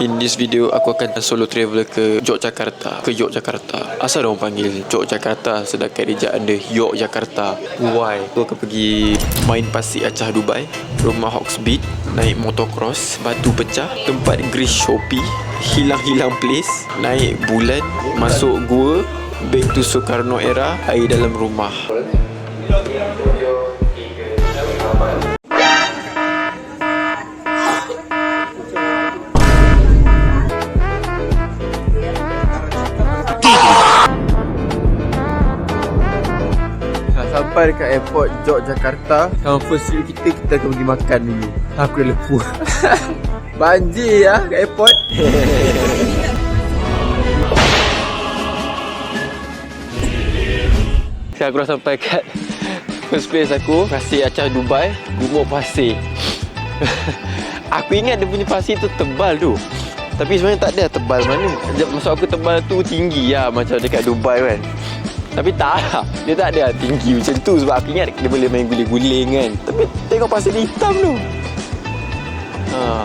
In this video, aku akan solo travel ke Yogyakarta. Asal orang panggil Yogyakarta sedangkan ejaan dia Yogyakarta? Why? Aku akan pergi main pasir Acah Dubai, rumah Hawksbeat, naik motocross, batu pecah, tempat Grease Shopee, hilang-hilang place, naik bulan, masuk gua, back to Soekarno era, air dalam rumah. Sampai dekat airport Yogyakarta, first trip kita akan pergi makan dulu. Aku dah lepuh. Banjir lah kat airport. Sekarang aku dah sampai kat first place aku, Pasir Acah Dubai, Gumuk Pasir. Aku ingat dia punya pasir tu tebal tu, tapi sebenarnya tak ada tebal mana. Maksud aku tebal tu tinggi lah, macam dekat Dubai kan. Tapi tak, dia tak ada tinggi macam tu. Sebab aku ingat dia boleh main guling-guling kan. Tapi tengok pasir hitam tu.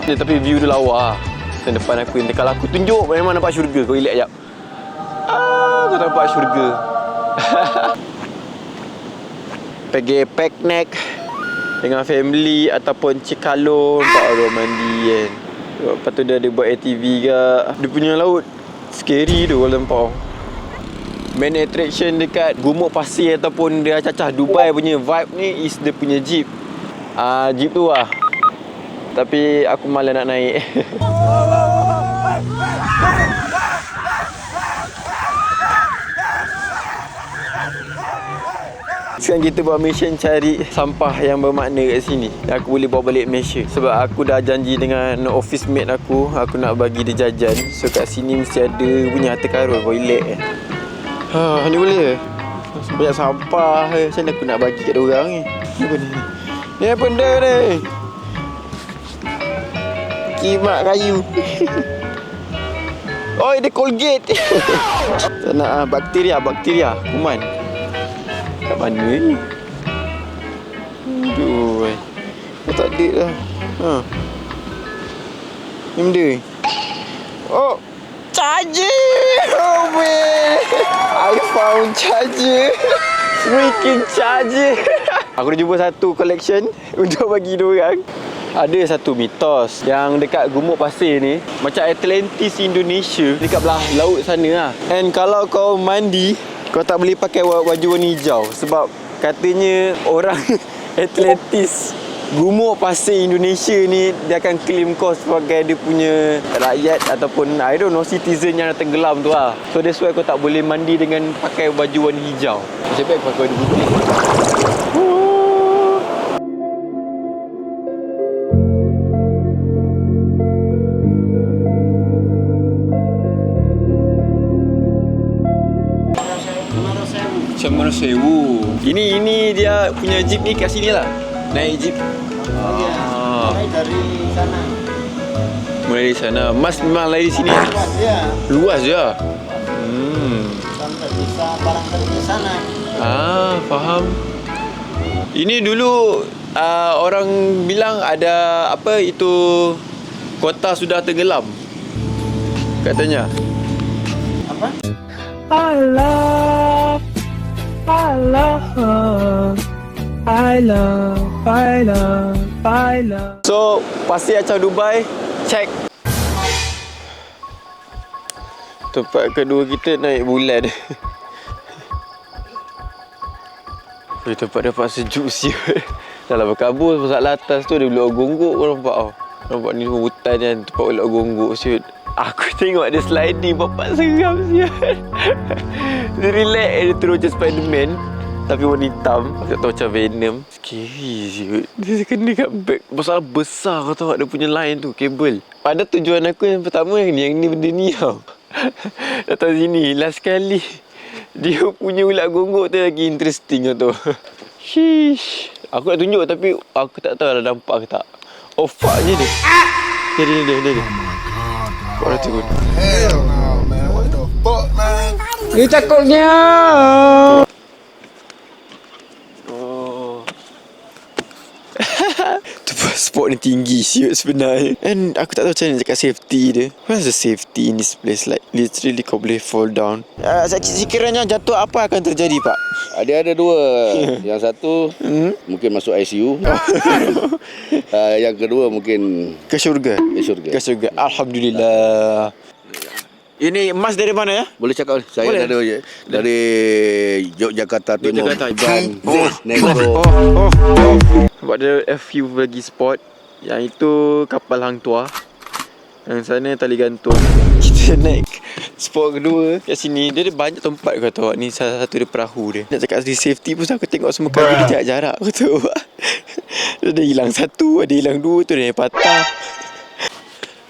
Tapi view tu lawa. Dan depan aku ni, kalau aku tunjuk memang nampak syurga. Kau relax sekejap. Kau nampak syurga. Pergi picnic dengan family ataupun cikalon, nampak orang mandi kan. Lepas tu dia ada buat ATV ke. Dia punya laut scary tu kalau nampak. Main attraction dekat Gumuk Pasir ataupun dia Acah Dubai punya vibe ni is dia punya jeep. Jeep tu lah. Tapi aku malas nak naik. Sekarang kita buat mission cari sampah yang bermakna kat sini. Aku boleh bawa balik Malaysia. Sebab aku dah janji dengan office mate aku nak bagi dia jajan. So kat sini mesti ada punya harta karun, toilet kan. Ni boleh. Banyak sampah. Macam mana aku nak bagi kat diorang ni? Ni apa ni? Ni apa benda ni? Kimak kayu. Oh, dia Colgate. Tak nak bakteria. Kuman. Kat mana ni? Aduh. Kau tak ada lah. Ni benda. Oh, charger! Oh man, I found charger. Freaking charger. Aku dah jumpa satu collection untuk bagi diorang. Ada satu mitos yang dekat Gumuk Pasir ni macam Atlantis Indonesia, dekat belah laut sana lah. And kalau kau mandi, kau tak boleh pakai baju warna hijau. Sebab katanya orang Atlantis Gumuk Pasir Indonesia ni, dia akan claim kau sebagai dia punya rakyat ataupun I don't know, citizen yang tenggelam tu lah. So that's why kau tak boleh mandi dengan pakai baju warna hijau. Macam baik pakai baju putih. Cemara Sewu. Ini dia punya jeep ni kat sini lah. Naik jeep. Mulai dari sana. Mulai dari sana. Mas memang lari di sini. Luas je. Luas je. Sampai bisa barang dari sana. Faham. Ini dulu orang bilang ada apa itu, kota sudah tenggelam. Katanya. Apa? I love. So, Pasir Acah Dubai, check. Tempat kedua kita naik bulan. Tempat dapat sejuk siut. Dah lah berkabut pasal atas tu ada ulok gonggok kau nampak tau. Nampak ni hutan kan, tempat ulok gonggok siut. Aku tengok ada sliding, bapak seram siut. Dia relax, dia terus macam Spiderman. Tapi warna hitam. Aku tak tahu macam Venom. Scary siut. Dia kena kat bag. Pasal besar kau tahu dia punya line tu, kabel. Pada tujuan aku yang pertama yang ni benda ni tau. Datang sini, last kali dia punya ulat gonggok tu lagi interesting tu. Sheesh. Aku nak tunjuk tapi aku tak tahu dah nampak ke tak. Oh fuck je dia. Dia. Kau dah turun. Hell no, man. What the fuck, man? Dia cakapnya. Tu pas spot ni tinggi siut sebenarnya. And aku tak tahu macam mana nak cakap safety dia. Where's the safety in this place? Like literally kau boleh fall down. Sekiranya jatuh apa akan terjadi Pak? Ada dua. Yang satu mungkin masuk ICU. Yang kedua mungkin Ke syurga. syurga. Ke syurga. Alhamdulillah. Ini emas dari mana ya? Boleh cakap saya Boleh. dari Yogyakarta Timur. Yogyakarta. Iban Negro. Sebab ada a few lagi spot. Yang itu kapal hang tua. Yang sana tali gantung. Kita naik spot kedua kat sini. Dia ada banyak tempat kau tahu. Ni salah satu dia perahu dia. Nak cakap di safety pun aku tengok semua kaki dia jarak kau tahu. Dia ada hilang satu, ada hilang dua tu dia patah.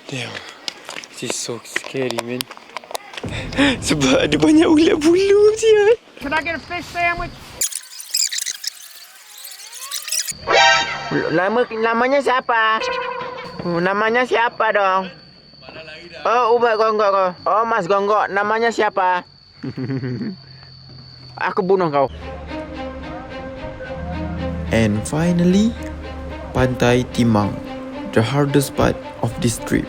Damn. This is so scary man. Sebab ada banyak ulat bulu sial. Can I get a fish sandwich? Namanya siapa? Namanya siapa dong? Oh, Ubat Gonggok kau. Oh, Mas Gonggok. Namanya siapa? Aku bunuh kau. And finally, Pantai Timang, the hardest part of this trip.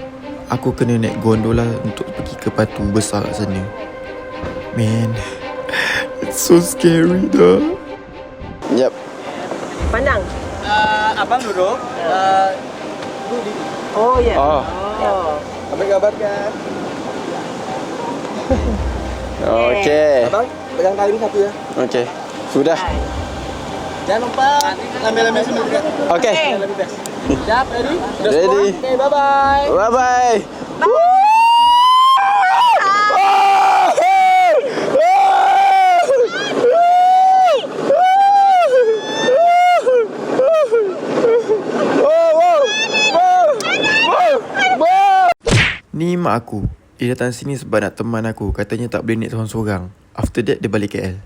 Aku kena naik gondola untuk pergi ke batu besar kat sana. Man, it's so scary dah. Yep. Pandang. Abang duduk. Oh, ya. Oh. Ambil gambar kan. Okay. Abang pegang kayu satu ya. Okay. Sudah. Jangan lupa ambil sambil dekat. Okay. Lebih best. Siap, ready? Ready. Okay, bye-bye. Bye-bye. Ni mak aku. Dia datang sini sebab nak teman aku. Katanya tak boleh naik seorang-seorang. After that, dia balik KL.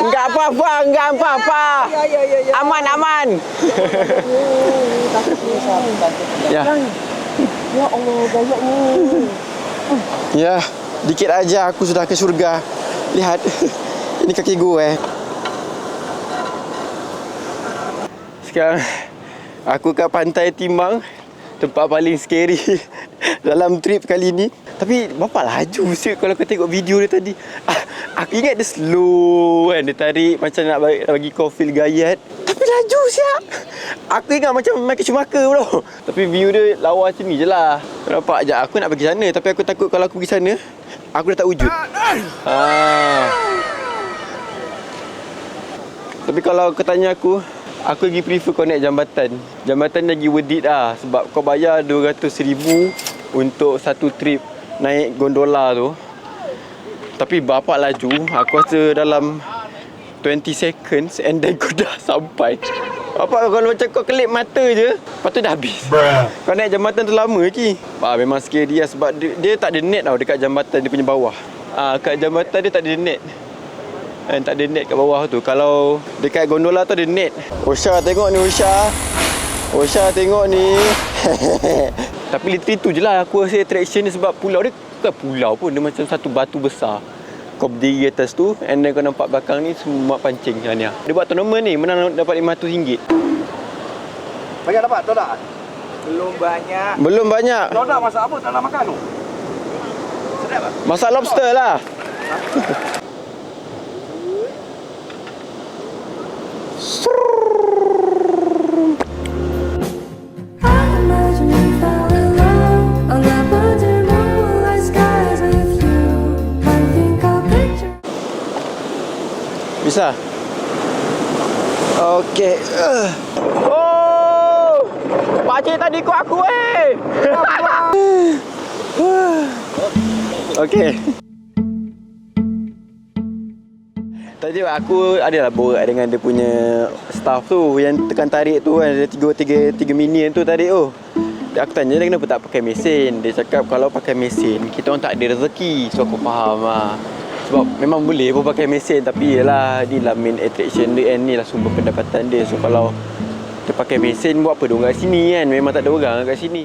Enggak apa-apa. Aman. Ya. Ya Allah, gayanya. Ya. Dikit aja aku sudah ke syurga. Lihat. Ini kaki gue. Sekarang aku kat Pantai Timang. Tempat paling scary dalam trip kali ni. Tapi bapak laju siut kalau kau tengok video dia tadi. Aku ingat dia slow kan. Dia tarik macam nak bagi kau feel gayat. Tapi laju siap. Aku ingat macam Michael Schumacher bro. Tapi view dia lawa macam ni je lah. Kau nampak je aku nak pergi sana. Tapi aku takut kalau aku pergi sana aku dah tak wujud. Tapi kalau kau tanya aku lagi prefer kau naik jambatan. Jambatan lagi worth it lah. Sebab kau bayar 200,000 untuk satu trip naik gondola tu. Tapi bapak laju. Aku rasa dalam 20 seconds and then kau dah sampai. Bapak kalau macam kau kelip mata je, lepas tu dah habis. Kau naik jambatan tu lama lagi. Memang scary lah sebab dia tak ada net tau dekat jambatan dia punya bawah. Kat jambatan dia tak ada net. Dan tak ada net kat bawah tu. Kalau dekat gondola tu ada net. Usha tengok ni Usha. Usha tengok ni. Tapi literally tu je lah aku rasa attraction ni. Sebab pulau dia bukan pulau pun. Dia macam satu batu besar. Kau berdiri atas tu and then kau nampak belakang ni semua pancing ni. Dia buat tournament ni menang dapat RM500. Banyak dapat tak tak? Belum banyak. Kalau tak masak apa tak nak makan tu? Sedap tak? Masak lobster lah. Bisa? Okey. Oh! Pakcik tadi ikut aku Okey. Tadi aku adalah borak dengan dia punya staff tu yang tekan tarik tu kan, ada 3 minion tu tarik tu. Aku tanya dia kenapa tak pakai mesin. Dia cakap kalau pakai mesin kita orang tak ada rezeki. So aku faham lah. Sebab memang boleh pun pakai mesin. Tapi yelah, ni lah main attraction dia kan. Ni lah sumber pendapatan dia. So kalau kita pakai mesin, buat apa dia orang kat sini kan? Memang tak ada orang kat sini.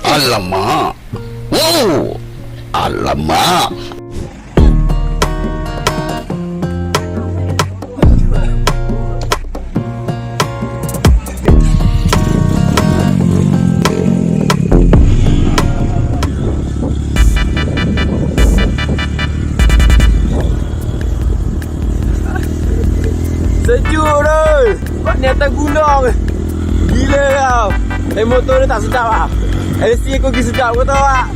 Alamak. Wow. Alamak. Sejuk tu. Ni atas gunung. Gila kau. Motor dia tak sedap lah. LC aku pergi sedap kau tahu tak?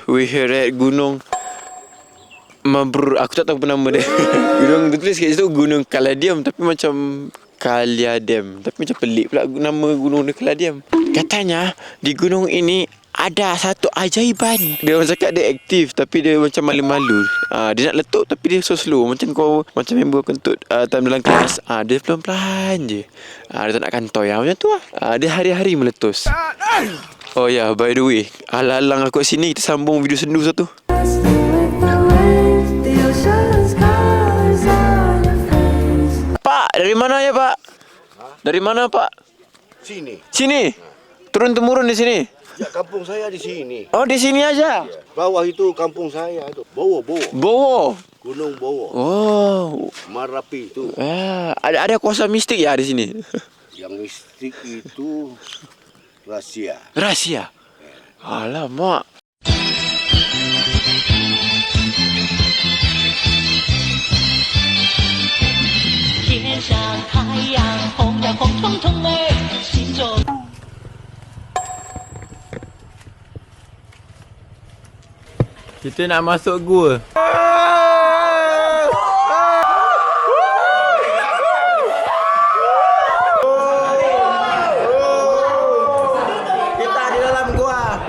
We here at Gunung Mabrur. Aku tak tahu apa nama dia. Gunung tu tulis kat situ Gunung Kaladium. Tapi macam Kaliadem. Tapi macam pelik pula nama gunung dia Kaladium. Katanya di gunung ini ada satu ajaiban. Dia orang cakap dia aktif tapi dia macam malu-malu. Dia nak letup tapi dia so slow. Macam kau, macam member kentut time dalam kelas. Dia pelan-pelan je. Dia tak nak kantoi macam tu lah. Dia hari-hari meletus. Oh ya, yeah, by the way, halang aku kat sini, kita sambung video sendu satu. Pak, dari mana ya Pak? Dari mana Pak? Sini. Sini? Turun-temurun di sini? Ya, kampung saya di sini. Oh, di sini aja? Ya. Bawah itu kampung saya tu. Bowo. Bowo? Gunung Bowo. Oh. Marapi itu. Ada kuasa mistik ya di sini? Yang mistik itu rahasia. Rahasia? Alamak. 天上太阳红呀红彤彤儿，心中。 Kita nak masuk gua. Kita di dalam gua.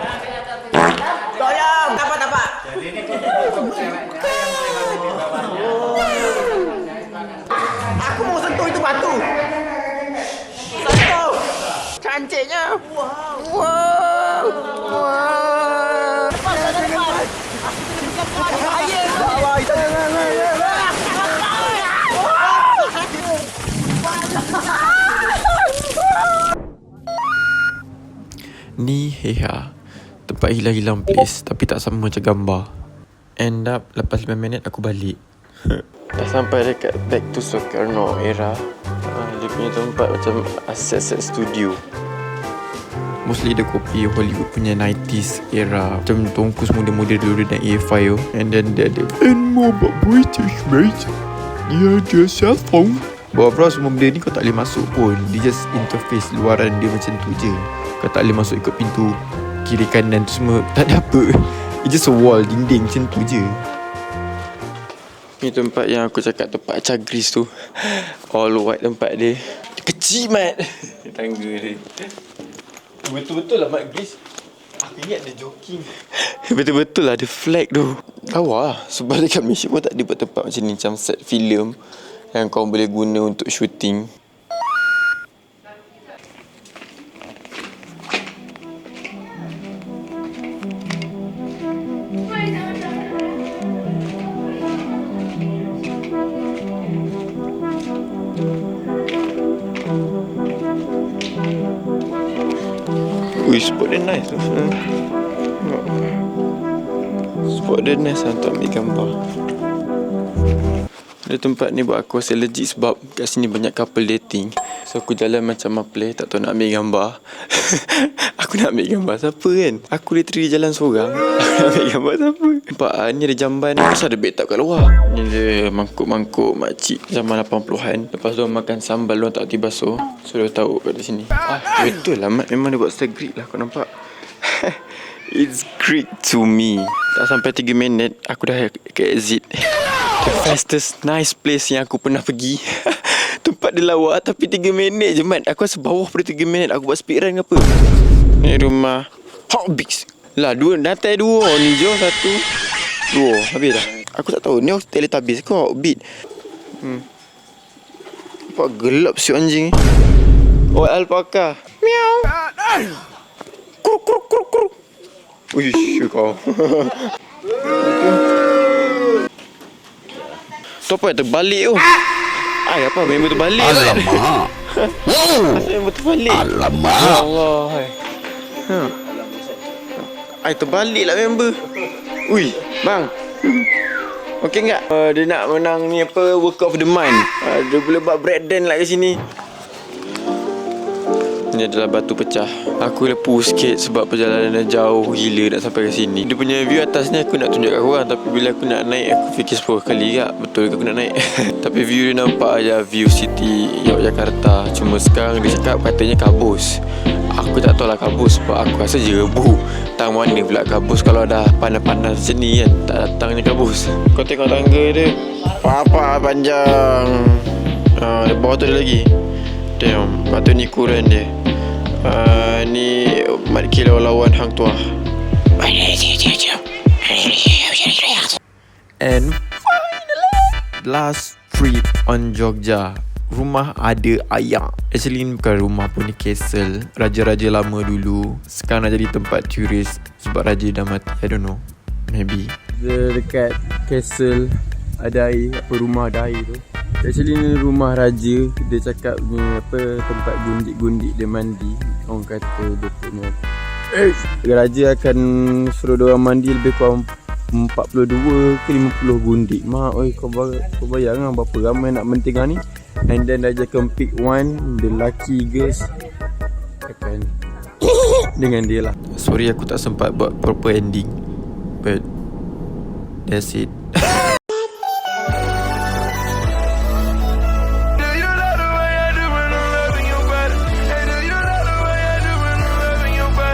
Tolong, tapak. Aku mau sentuh itu batu. Sentuh. Cantiknya. Wow. Ni heha. Tempat hilang-hilang place tapi tak sama macam gambar. End up lepas 5 minit aku balik. Dah sampai dekat Back to Soekarno era. Dia punya tempat macam set studio. Mostly dia copy Hollywood punya 90s era. Macam Tom Cruise muda-muda dulu dia naik A5 tu. And then dia ada and more about British mate. Dia ada cell phone. Bawa semua benda ni kau tak boleh masuk pun. Dia just interface luaran dia macam tu je. Kau tak boleh masuk ikut pintu kiri kanan tu semua. Tak ada apa. It's just a wall, dinding macam tu je. Ni tempat yang aku cakap tempat Chagris tu. All white tempat dia. Kecil mat. Tangga dia. Betul-betul lah Mat Gris. Aku ingat dia joking. Betul-betul lah ada flag tu. Lawa lah. Sebab dekat Malaysia pun tak ada buat tempat macam ni. Macam set filem yang kau boleh guna untuk shooting. Ui, spot dia nice tu. Spot dia nice lah untuk ambil gambar. Ada tempat ni buat aku rasa legit sebab kat sini banyak couple dating. So aku jalan macam maple, tak tahu nak ambil gambar. Aku nak ambil gambar siapa kan? Aku literally jalan seorang. Aku nak ambil gambar siapa? Nampak ni ada jamban. Kenapa ada bathtub kat luar? Ni dia mangkuk-mangkuk makcik zaman 80-an. Lepas tu makan sambal dia tak tiba basuh. So dia tahu kat sini. Betul lah Mat. Memang dia buat style Greek lah kau nampak. It's Greek to me. Tak sampai 3 minit aku dah ke exit. The fastest nice place yang aku pernah pergi. Tempat dia lawa tapi 3 minit je Mat. Aku rasa bawah pada 3 minit. Aku buat speedrun ke apa. Ni rumah Hotbix. Lah dua, datai dua ni je. 1 2 habis dah. Aku tak tahu ni Teletubbies ke Hobbit. Nampak gelap si anjing ni. Oh, alpaka. Miau. Kruk kruk kruk kruk. Uish, kau. Tu apa yang terbalik tu? Ay, apa member terbalik? Alamak. Asal member terbalik? Alamak. Ya Allah. Ay, terbalik lah member. Ui, bang. Okey enggak? Dia nak menang ni apa, Workout of the Mind. Dia boleh buat breakdance lah kat sini. Ini adalah batu pecah. Aku lepu sikit sebab perjalanan dah jauh gila nak sampai ke sini. Dia punya view atas ni aku nak tunjuk kat korang, tapi bila aku nak naik aku fikir 10 kali kak betul ke aku nak naik. Tapi view dia nampak aja view city Yogyakarta. Cuma sekarang dia cakap katanya kabus. Aku tak tahu lah kabus sebab aku rasa je rebu. Tang mana pula kabus kalau dah panas-panas macam ni kan. Tak datangnya kabus. Kau tengok tangga dia apa panjang. Di bawah tu ada lagi. Damn, patut ni kuran dia. Ni mat kilau lawan hang tuah. And finally, last trip on Jogja. Rumah ada ayam. Actually ni bukan rumah pun, ni castle. Raja-raja lama dulu. Sekarang dah jadi tempat turis sebab raja dah mati. I don't know, maybe. Dekat castle ada air, apa rumah ada air tu. Actually ni rumah raja. Dia cakap ni apa, tempat gundik-gundik dia mandi. Orang kata dia punya raja akan suruh diorang mandi lebih kurang 42 ke 50 gundik. Mak oi, kau bayang lah berapa ramai nak mentingah ni. And then Raja akan pick one, the lucky girls akan dengan dia lah. Sorry aku tak sempat buat proper ending, but that's it.